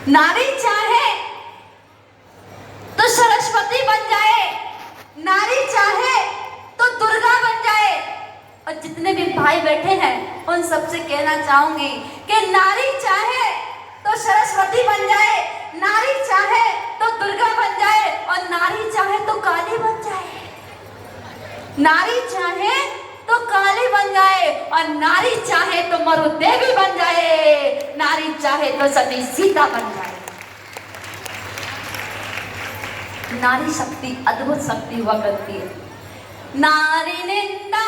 नारी चाहे तो सरस्वती बन जाए, नारी चाहे तो दुर्गा बन जाए। और जितने भी भाई बैठे हैं उन सबसे कहना चाहूंगी कि नारी चाहे तो सरस्वती बन जाए, नारी चाहे तो दुर्गा बन जाए, और नारी चाहे तो काली बन जाए, नारी चाहे तो काली बन जाए, और नारी चाहे तो मरुदेवी बन जाए, नारी चाहे तो सती सीता बन जाए। नारी शक्ति अद्भुत शक्ति हुआ करती है। नारी निंदा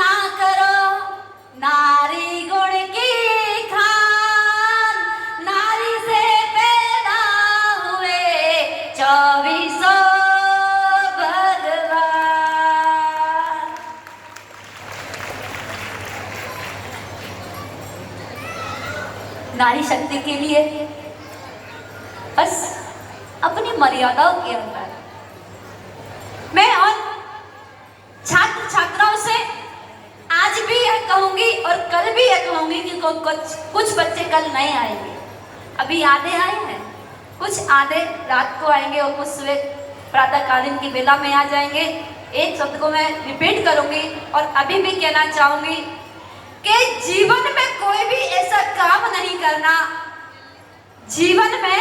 ना करो, नारी गुण की खान, नारी से पैदा हुए 24 भगवान। नारी शक्ति के लिए बस अपनी मर्यादाओं के अंदर मैं और छात्र छात्राओं से आज भी यह कहूंगी और कल भी यह कहूंगी कि कुछ बच्चे कल नहीं आएंगे। अभी आधे आए हैं, कुछ आधे रात को आएंगे और कुछ सुबह प्रातःकालीन की बेला में आ जाएंगे। एक शब्द को मैं रिपीट करूंगी और अभी भी कहना चाहूंगी कि जीवन में कोई भी ऐसा काम नहीं करना, जीवन में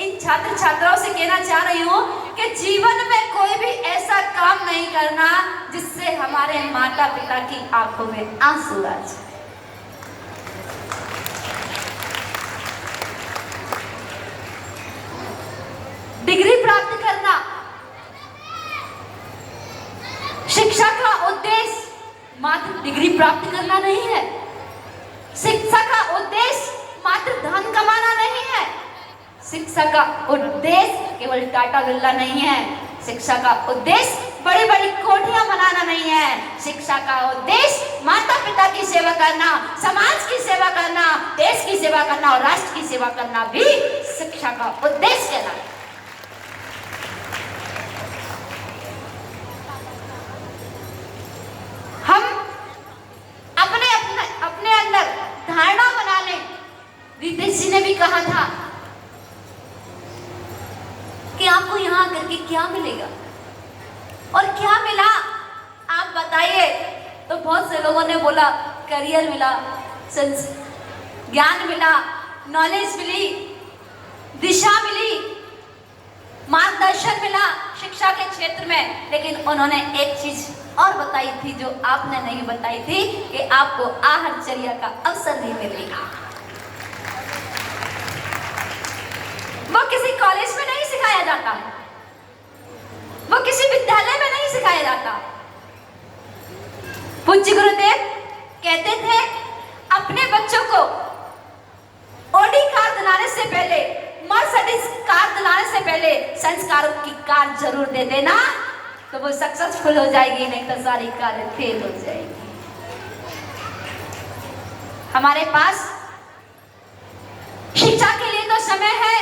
इन छात्र छात्राओं से कहना चाह रही हूँ कि जीवन में कोई भी ऐसा काम नहीं करना जिससे हमारे माता पिता की आंखों में आंसू आ जाए। डिग्री प्राप्त करना, शिक्षा का उद्देश्य मात्र डिग्री प्राप्त करना नहीं है, शिक्षा का उद्देश्य मात्र धन कमाना नहीं है, शिक्षा का उद्देश्य केवल टाटा बिरला नहीं है, शिक्षा का उद्देश्य बड़ी बड़ी कोठियां बनाना नहीं है, शिक्षा का उद्देश्य माता पिता की सेवा करना, समाज की सेवा करना, देश की सेवा करना और राष्ट्र की सेवा करना भी शिक्षा का उद्देश्य कहलाता है। हम अपने अंदर धारणा बना लें। रितेश जी ने भी कहा था कि आपको यहाँ करके क्या मिलेगा, और क्या मिला आप बताइए। तो बहुत से लोगों ने बोला करियर मिला, ज्ञान मिला, नॉलेज मिली, दिशा मिली, मार्गदर्शन मिला शिक्षा के क्षेत्र में। लेकिन उन्होंने एक चीज और बताई थी जो आपने नहीं बताई थी कि आपको आहारचर्या का अवसर नहीं मिलेगा। वो किसी कॉलेज में नहीं सिखाया जाता, वो किसी विद्यालय में नहीं सिखाया जाता। पूज्य गुरुदेव कहते थे अपने बच्चों को ऑडी कार दिलाने से पहले, मर्सिडीज कार दिलाने से पहले संस्कारों की कार जरूर दे देना, तो वो सक्सेसफुल हो जाएगी, नहीं तो सारी कार फेल हो जाएगी। हमारे पास शिक्षा के लिए तो समय है,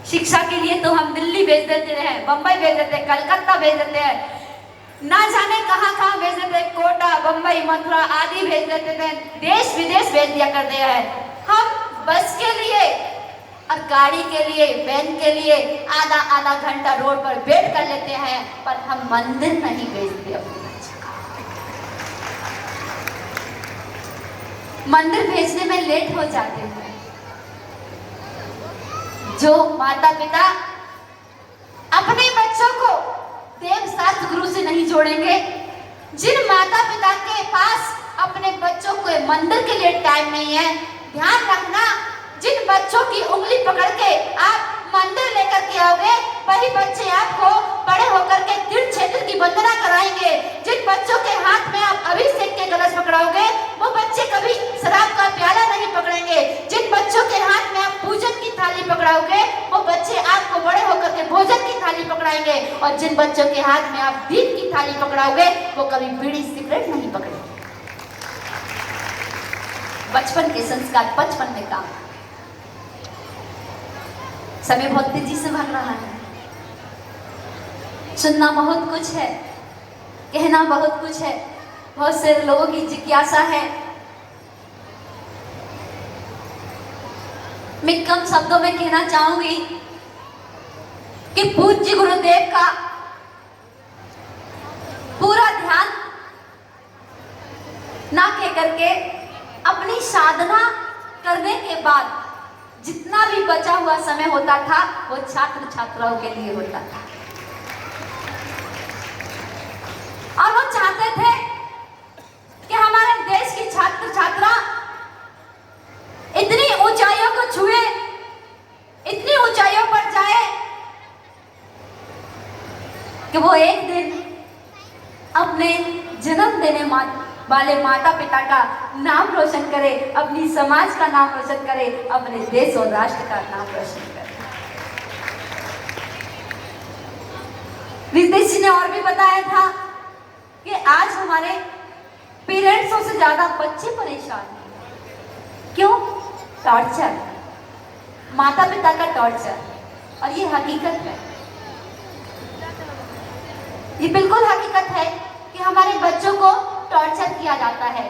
शिक्षा के लिए तो हम दिल्ली भेज देते हैं, बंबई भेज देते हैं, कलकत्ता भेज देते हैं, ना जाने कहां कहां भेज देते हैं, कोटा, बंबई, मथुरा आदि भेज देते हैं, देश विदेश भेज दिया करते हैं। हम बस के लिए और गाड़ी के लिए, वैन के लिए आधा आधा घंटा रोड पर वेट कर लेते हैं, पर हम मंदिर नहीं भेजते अपने बच्चे को। मंदिर भेजने में लेट हो जाते हैं। जो माता पिता अपने बच्चों को देव शास्त्र गुरु से नहीं जोड़ेंगे, जिन माता पिता के पास अपने बच्चों को मंदिर के लिए टाइम नहीं है, ध्यान रखना, जिन बच्चों की उंगली पकड़ के आप मंदिर लेकर के आओगे, वही बच्चे आपको बड़े होकर के तीर्थ क्षेत्र की वंदना कराएंगे। जिन बच्चों के हाथ में आप अभिषेक के कलश पकड़ाओगे, वो बच्चे कभी शराब का प्याला नहीं पकड़ेंगे। जिन बच्चों के हाथ में आप पूजन की थाली पकड़ाओगे, वो बच्चे आपको बड़े होकर के भोजन की थाली पकड़ाएंगे। और जिन बच्चों के हाथ में आप दीप की थाली पकड़ाओगे, वो कभी बीड़ी सिगरेट नहीं पकड़ेंगे। बचपन के संस्कार बचपन में काम। समय बहुत तेजी से भाग रहा है, सुनना बहुत कुछ है, कहना बहुत कुछ है, बहुत से लोगों की जिज्ञासा है मैं कम शब्दों में कहना चाहूंगी कि पूज्य गुरुदेव का पूरा ध्यान ना कह करके अपनी साधना करने के बाद जितना भी बचा हुआ समय होता था वो छात्र छात्राओं के लिए होता था। और वो चाहते थे कि हमारे देश की छात्र छात्रा इतनी ऊंचाइयों को छुए, इतनी ऊंचाइयों पर जाए कि वो एक दिन अपने जन्म देने वाले माता पिता का नाम रोशन करे, अपनी समाज का नाम रोशन करे, अपने देश और राष्ट्र का नाम रोशन करे। रितेश जी ने और भी बताया था कि आज हमारे पेरेंट्सों से ज्यादा बच्चे परेशान हैं। क्यों? टॉर्चर, माता पिता का टॉर्चर। और ये हकीकत है, ये बिल्कुल हकीकत है कि हमारे बच्चों को टॉर्चर किया जाता है।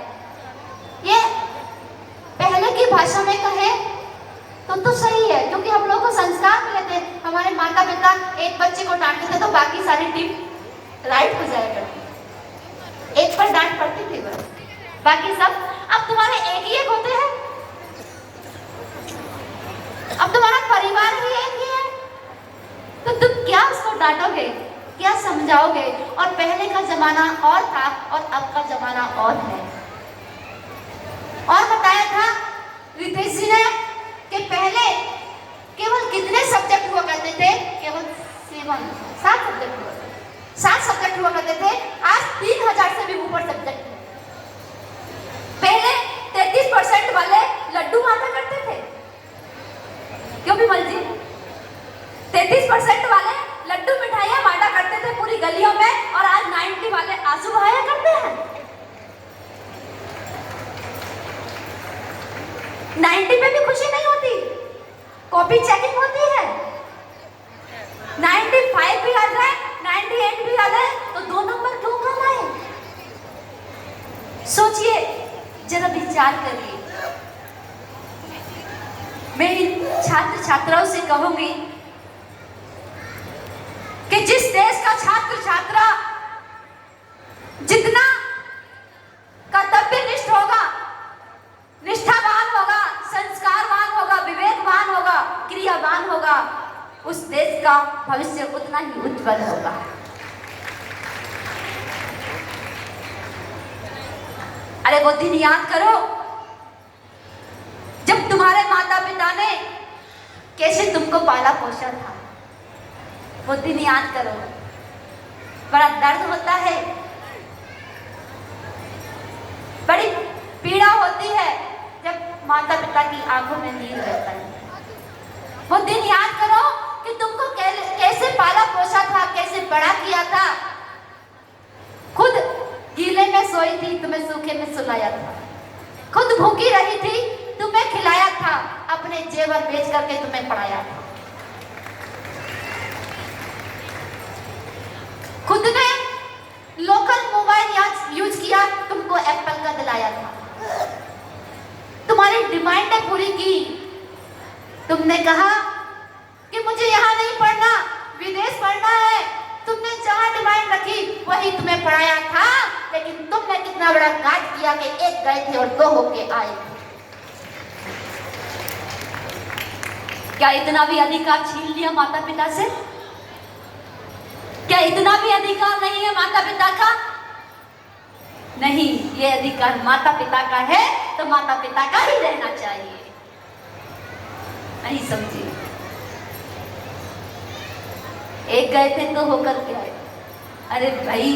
ये पहले की भाषा में कहे तो सही है, क्योंकि हम लोग को संस्कार मिले थे। हमारे माता पिता एक बच्चे को डांटते थे तो बाकी सारी टीम राइट हो जाया करती, एक पर डांट पड़ती थी बस, बाकी सब। अब तुम्हारे एक होते हैं, अब तुम्हारा परिवार ही एक ही है, तो तुम क्या उसको डांटोगे, क्या समझाओगे? और पहले का जमाना और था और अब का जमाना और है। और बताया था रितेश जी ने कि पहले केवल कितने सब्जेक्ट हुआ करते थे? केवल 7 सब्जेक्ट हुआ, 7 सब्जेक्ट हुआ करते थे। आज 3000 से भी ऊपर सब्जेक्ट है। पहले 33% वाले लड्डू बांटा करते थे, क्यों विमल जी? 33% वाले लड्डू मिठाइयां बांटा करते थे पूरी गलियों में, और आज 90 वाले आंसू बहाया करते हैं। 90 पे भी खुशी नहीं होती, कॉपी चेकिंग होती है। 95 भी आ जाए, 98 भी आ जाए तो 2 नंबर क्यों कम आए? सोचिए, जरा विचार करिए। मैं इन छात्र छात्राओं से कहूंगी कि जिस देश का छात्र छात्रा जितना कर्तव्यनिष्ठ होगा, निष्ठावान होगा, संस्कारवान होगा, विवेकवान होगा, क्रियावान होगा, उस देश का भविष्य उतना ही उज्जवल होगा। अरे वो दिन याद करो जब तुम्हारे माता पिता ने कैसे तुमको पाला पोसा था। वो दिन याद करो, बड़ा दर्द होता है, बड़ी पीड़ा होती है जब माता पिता की आंखों में नीर रहता है। वो दिन याद करो कि तुमको कैसे पाला पोसा था, कैसे बड़ा किया था। खुद गीले में सोई थी, तुम्हें सूखे में सुलाया था। खुद भूखी रही थी, तुम्हें खिलाया था, अपने जेवर बेच करके तुम्हें पढ़ाया था। खुद ने लोकल मोबाइल यूज किया, तुमको एप्पल का दिलाया था। तुम्हारी डिमांडें पूरी की। तुमने कहा कि मुझे यहाँ नहीं पढ़ना, विदेश पढ़ना है। तुमने जहाँ डिमांड रखी वही तुम्हें पढ़ाया था, लेकिन तुमने कितना बड़ा काज किया कि 1 गए थे और 2 होके आए। क्या इतना भी अधिकार छीन लिया माता पिता से? क्या इतना भी अधिकार नहीं है माता पिता का? नहीं, ये अधिकार माता पिता का है तो माता पिता का ही रहना चाहिए। नहीं समझी? एक गए थे तो होकर के आए। अरे भाई,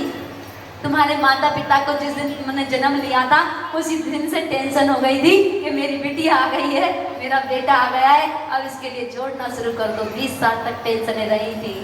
तुम्हारे माता पिता को जिस दिन तुमने जन्म लिया था उसी दिन से टेंशन हो गई थी कि मेरी बिटिया आ गई है, मेरा बेटा आ गया है, अब इसके लिए जोड़ना शुरू कर दो। 20 साल तक टेंशन रही थी।